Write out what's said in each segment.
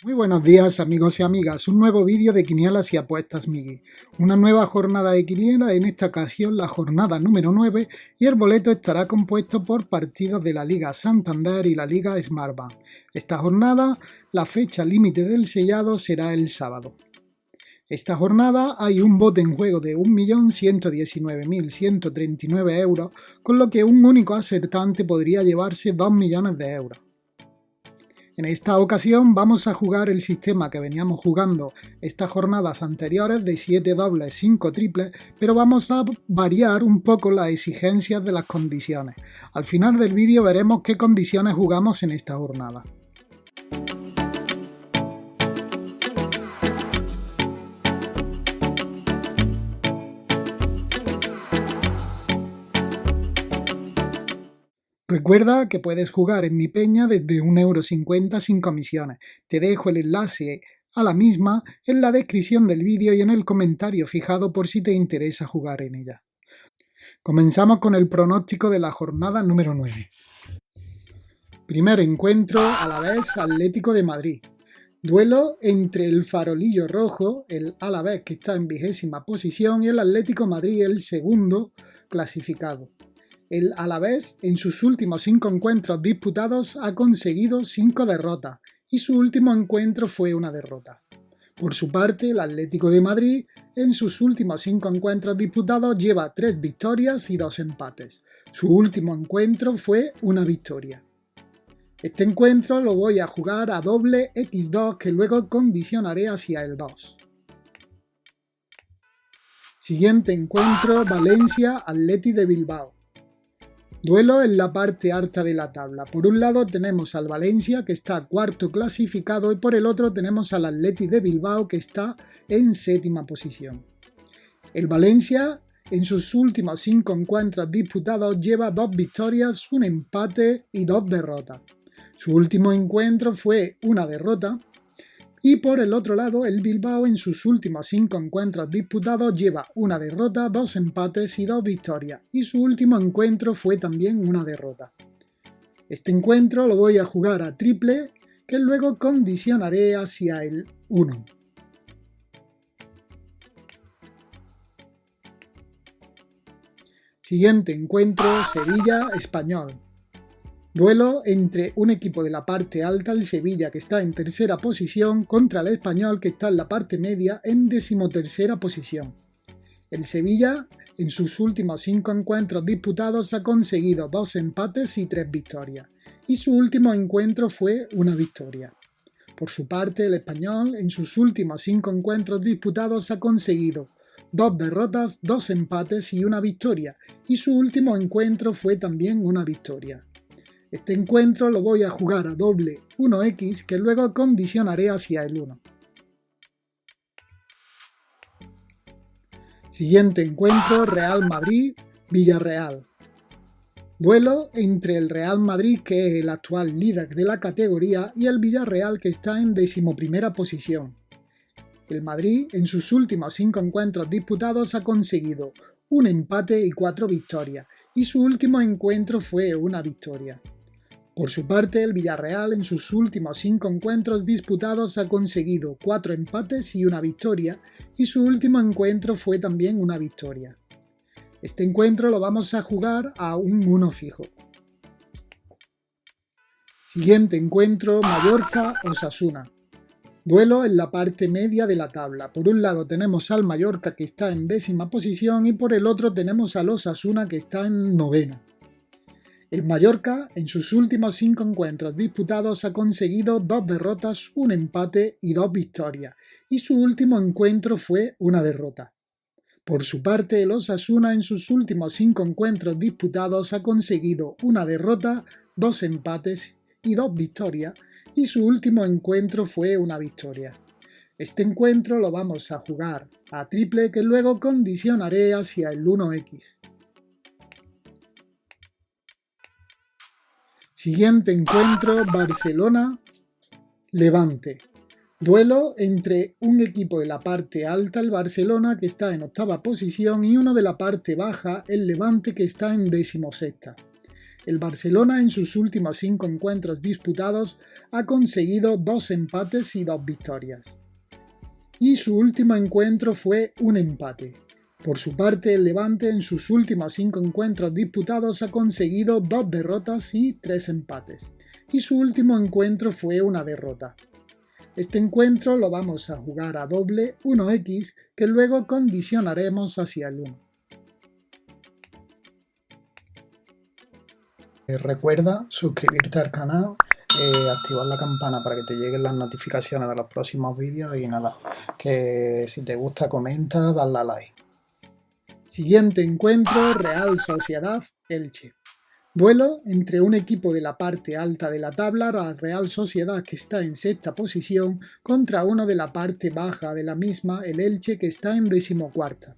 Muy buenos días amigos y amigas, un nuevo vídeo de Quinielas y Apuestas Migui. Una nueva jornada de quiniela, en esta ocasión la jornada número 9 y el boleto estará compuesto por partidos de la Liga Santander y la Liga Smartbank. Esta jornada, la fecha límite del sellado será el sábado. Esta jornada hay un bote en juego de 1.119.139 euros, con lo que un único acertante podría llevarse 2 millones de euros. En esta ocasión vamos a jugar el sistema que veníamos jugando estas jornadas anteriores de 7 dobles, 5 triples, pero vamos a variar un poco las exigencias de las condiciones. Al final del vídeo veremos qué condiciones jugamos en esta jornada. Recuerda que puedes jugar en mi peña desde 1,50 € sin comisiones. Te dejo el enlace a la misma en la descripción del vídeo y en el comentario fijado por si te interesa jugar en ella. Comenzamos con el pronóstico de la jornada número 9. Primer encuentro, Alavés Atlético de Madrid. Duelo entre el farolillo rojo, el Alavés que está en 20ª posición, y el Atlético Madrid, el segundo clasificado. El Alavés, en sus últimos 5 encuentros disputados, ha conseguido 5 derrotas y su último encuentro fue una derrota. Por su parte, el Atlético de Madrid, en sus últimos 5 encuentros disputados, lleva 3 victorias y 2 empates. Su último encuentro fue una victoria. Este encuentro lo voy a jugar a doble x2 que luego condicionaré hacia el 2. Siguiente encuentro, Valencia Athletic de Bilbao. Duelo en la parte alta de la tabla. Por un lado tenemos al Valencia, que está cuarto clasificado, y por el otro tenemos al Athletic de Bilbao, que está en 7ª posición. El Valencia, en sus últimos 5 encuentros disputados, lleva 2 victorias, un empate y 2 derrotas. Su último encuentro fue una derrota. Y por el otro lado, el Bilbao, en sus últimos 5 encuentros disputados, lleva una derrota, 2 empates y 2 victorias, y su último encuentro fue también una derrota. Este encuentro lo voy a jugar a triple, que luego condicionaré hacia el 1. Siguiente encuentro, Sevilla-Español. Duelo entre un equipo de la parte alta, el Sevilla, que está en 3ª posición, contra el Español, que está en la parte media, en 13ª posición. El Sevilla, en sus últimos 5 encuentros disputados, ha conseguido 2 empates y 3 victorias, y su último encuentro fue una victoria. Por su parte, el Español, en sus últimos 5 encuentros disputados, ha conseguido 2 derrotas, 2 empates y una victoria, y su último encuentro fue también una victoria. Este encuentro lo voy a jugar a doble 1x, que luego condicionaré hacia el 1. Siguiente encuentro, Real Madrid-Villarreal. Duelo entre el Real Madrid, que es el actual líder de la categoría, y el Villarreal, que está en 11ª posición. El Madrid, en sus últimos 5 encuentros disputados, ha conseguido un empate y 4 victorias, y su último encuentro fue una victoria. Por su parte, el Villarreal, en sus últimos 5 encuentros disputados, ha conseguido 4 empates y una victoria, y su último encuentro fue también una victoria. Este encuentro lo vamos a jugar a un 1 fijo. Siguiente encuentro, Mallorca-Osasuna. Duelo en la parte media de la tabla. Por un lado tenemos al Mallorca, que está en 10ª posición, y por el otro tenemos al Osasuna, que está en 9º. El Mallorca, en sus últimos 5 encuentros disputados, ha conseguido 2 derrotas, un empate y 2 victorias, y su último encuentro fue una derrota. Por su parte, el Osasuna, en sus últimos 5 encuentros disputados, ha conseguido una derrota, 2 empates y 2 victorias, y su último encuentro fue una victoria. Este encuentro lo vamos a jugar a triple, que luego condicionaré hacia el 1x. Siguiente encuentro, Barcelona-Levante. Duelo entre un equipo de la parte alta, el Barcelona, que está en 8ª posición, y uno de la parte baja, el Levante, que está en 16ª. El Barcelona en sus últimos 5 encuentros disputados ha conseguido 2 empates y 2 victorias. Y su último encuentro fue un empate. Por su parte, el Levante en sus últimos 5 encuentros disputados ha conseguido 2 derrotas y 3 empates. Y su último encuentro fue una derrota. Este encuentro lo vamos a jugar a doble 1x que luego condicionaremos hacia el 1. Recuerda suscribirte al canal, activar la campana para que te lleguen las notificaciones de los próximos vídeos y nada, que si te gusta comenta, dale a like. Siguiente encuentro, Real Sociedad-Elche. Duelo entre un equipo de la parte alta de la tabla, la Real Sociedad que está en sexta posición, contra uno de la parte baja de la misma, el Elche que está en 14ª.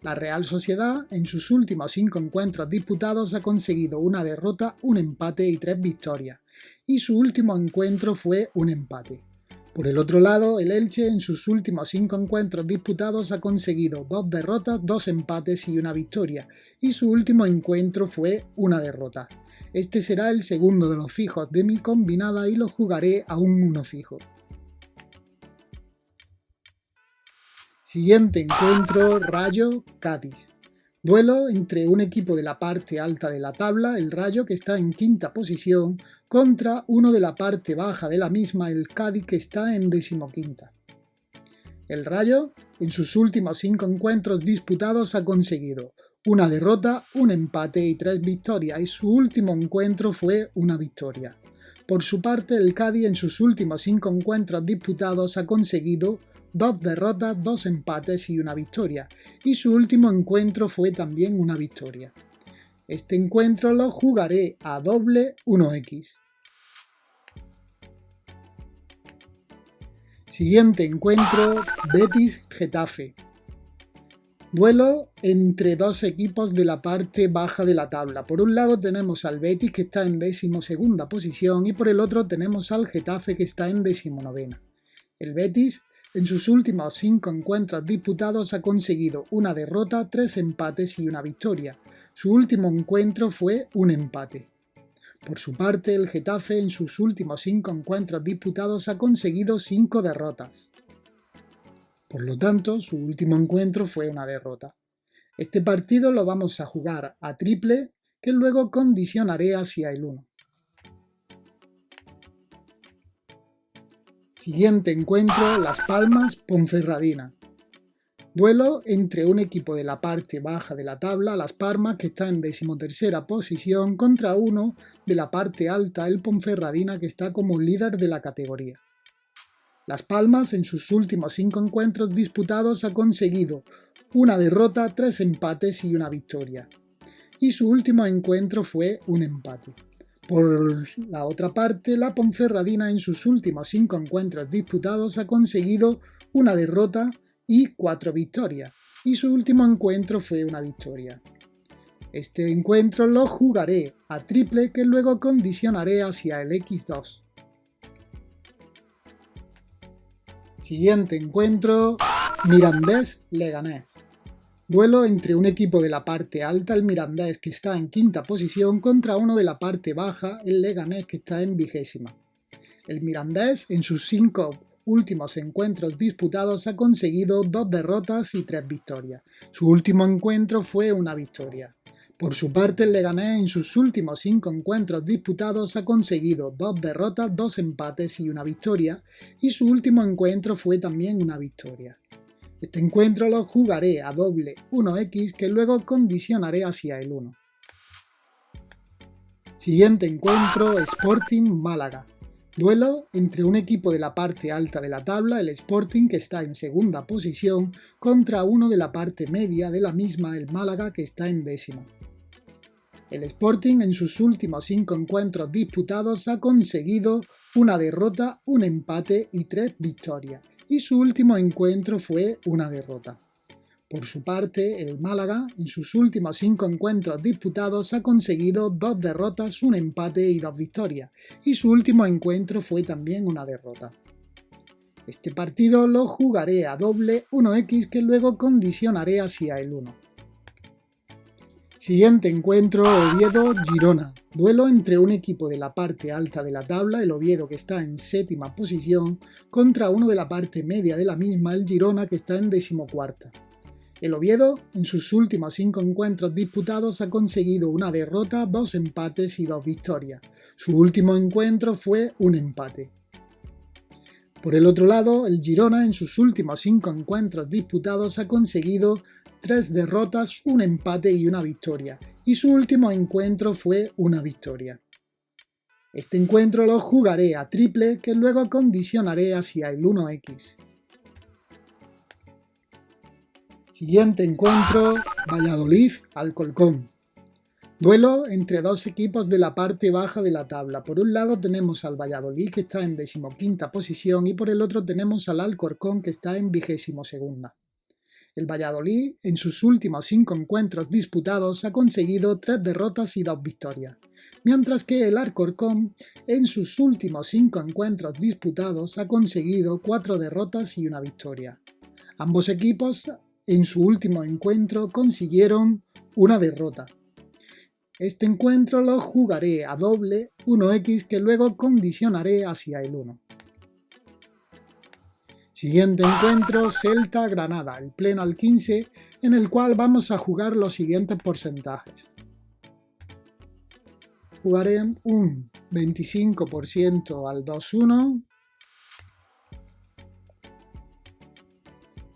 La Real Sociedad en sus últimos 5 encuentros disputados ha conseguido una derrota, un empate y 3 victorias, y su último encuentro fue un empate. Por el otro lado, el Elche en sus últimos 5 encuentros disputados ha conseguido 2 derrotas, 2 empates y una victoria, y su último encuentro fue una derrota. Este será el segundo de los fijos de mi combinada y lo jugaré a un 1 fijo. Siguiente encuentro, Rayo-Cádiz. Duelo entre un equipo de la parte alta de la tabla, el Rayo que está en quinta posición, contra uno de la parte baja de la misma, el Cádiz que está en 15ª. El Rayo, en sus últimos 5 encuentros disputados, ha conseguido una derrota, un empate y 3 victorias, y su último encuentro fue una victoria. Por su parte, el Cádiz en sus últimos 5 encuentros disputados ha conseguido 2 derrotas, 2 empates y una victoria, y su último encuentro fue también una victoria. Este encuentro lo jugaré a doble 1x. Siguiente encuentro, Betis-Getafe. Duelo entre dos equipos de la parte baja de la tabla. Por un lado tenemos al Betis que está en 12ª posición y por el otro tenemos al Getafe que está en 19ª. El Betis en sus últimos 5 encuentros disputados ha conseguido una derrota, 3 empates y una victoria. Su último encuentro fue un empate. Por su parte, el Getafe en sus últimos 5 encuentros disputados ha conseguido 5 derrotas. Por lo tanto, su último encuentro fue una derrota. Este partido lo vamos a jugar a triple que luego condicionaré hacia el 1. Siguiente encuentro, Las Palmas-Ponferradina. Duelo entre un equipo de la parte baja de la tabla, Las Palmas, que está en 13ª posición, contra uno de la parte alta, el Ponferradina, que está como líder de la categoría. Las Palmas en sus últimos 5 encuentros disputados ha conseguido una derrota, 3 empates y una victoria. Y su último encuentro fue un empate. Por la otra parte, la Ponferradina en sus últimos 5 encuentros disputados ha conseguido una derrota y 4 victorias, y su último encuentro fue una victoria. Este encuentro lo jugaré a triple que luego condicionaré hacia el x2. Siguiente encuentro, Mirandés-Leganés. Duelo entre un equipo de la parte alta, el Mirandés, que está en 5ª posición, contra uno de la parte baja, el Leganés, que está en 20ª. El Mirandés, en sus 5 últimos encuentros disputados, ha conseguido 2 derrotas y 3 victorias. Su último encuentro fue una victoria. Por su parte, el Leganés, en sus últimos 5 encuentros disputados, ha conseguido 2 derrotas, 2 empates y una victoria, y su último encuentro fue también una victoria. Este encuentro lo jugaré a doble 1x que luego condicionaré hacia el 1. Siguiente encuentro, Sporting-Málaga. Duelo entre un equipo de la parte alta de la tabla, el Sporting, que está en 2ª posición, contra uno de la parte media de la misma, el Málaga, que está en 10ª. El Sporting en sus últimos 5 encuentros disputados ha conseguido una derrota, un empate y 3 victorias, y su último encuentro fue una derrota. Por su parte, el Málaga en sus últimos 5 encuentros disputados ha conseguido 2 derrotas, un empate y 2 victorias, y su último encuentro fue también una derrota. Este partido lo jugaré a doble 1x que luego condicionaré hacia el 1. Siguiente encuentro, Oviedo-Girona. Duelo entre un equipo de la parte alta de la tabla, el Oviedo, que está en séptima posición, contra uno de la parte media de la misma, el Girona, que está en decimocuarta. El Oviedo, en sus últimos 5 encuentros disputados, ha conseguido una derrota, 2 empates y 2 victorias. Su último encuentro fue un empate. Por el otro lado, el Girona, en sus últimos 5 encuentros disputados, ha conseguido 3 derrotas, un empate y una victoria, y su último encuentro fue una victoria. Este encuentro lo jugaré a triple, que luego condicionaré hacia el 1x. Siguiente encuentro, Valladolid-Alcorcón. Duelo entre dos equipos de la parte baja de la tabla. Por un lado tenemos al Valladolid, que está en 15ª posición, y por el otro tenemos al Alcorcón, que está en 22ª. El Valladolid, en sus últimos 5 encuentros disputados, ha conseguido 3 derrotas y 2 victorias, mientras que el Alcorcón, en sus últimos 5 encuentros disputados, ha conseguido 4 derrotas y una victoria. Ambos equipos, en su último encuentro, consiguieron una derrota. Este encuentro lo jugaré a doble 1x, que luego condicionaré hacia el 1. Siguiente encuentro, Celta-Granada, el pleno al 15, en el cual vamos a jugar los siguientes porcentajes. Jugaré un 25% al 2-1,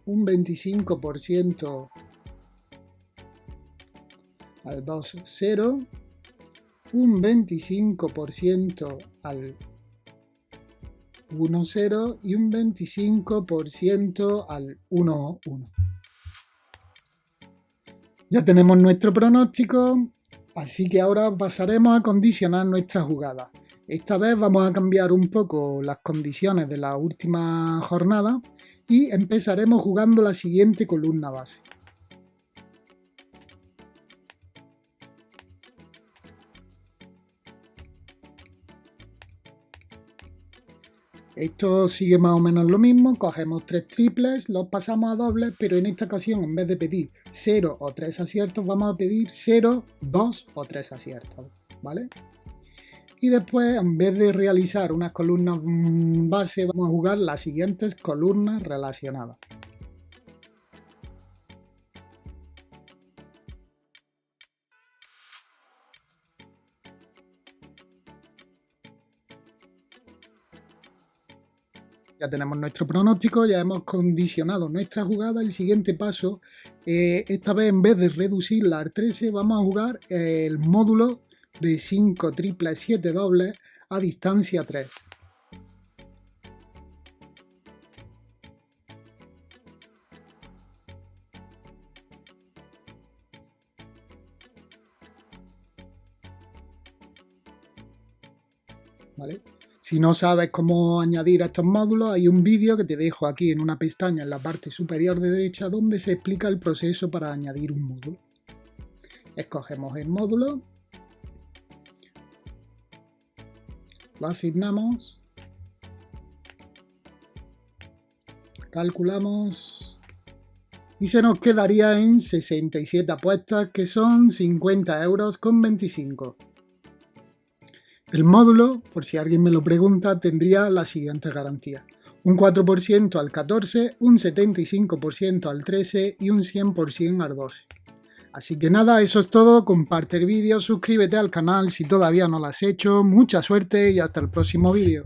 un 25% al 2-0, un 25% al 1-0 y un 25% al 1-1. Ya tenemos nuestro pronóstico, así que ahora pasaremos a condicionar nuestra jugada. Esta vez vamos a cambiar un poco las condiciones de la última jornada y empezaremos jugando la siguiente columna base. Esto sigue más o menos lo mismo, cogemos 3 triples, los pasamos a dobles, pero en esta ocasión en vez de pedir 0 o 3 aciertos, vamos a pedir 0, 2 o 3 aciertos, ¿vale? Y después, en vez de realizar unas columnas base, vamos a jugar las siguientes columnas relacionadas. Ya tenemos nuestro pronóstico, ya hemos condicionado nuestra jugada. El siguiente paso, esta vez en vez de reducirla al 13, vamos a jugar el módulo de 5 triples, 7 dobles a distancia 3. ¿Vale? Si no sabes cómo añadir a estos módulos, hay un vídeo que te dejo aquí en una pestaña en la parte superior derecha donde se explica el proceso para añadir un módulo. Escogemos el módulo, lo asignamos, calculamos y se nos quedaría en 67 apuestas, que son 50 euros con 25. El módulo, por si alguien me lo pregunta, tendría la siguiente garantía: un 4% al 14, un 75% al 13 y un 100% al 12. Así que nada, eso es todo. Comparte el vídeo, suscríbete al canal si todavía no lo has hecho. Mucha suerte y hasta el próximo vídeo.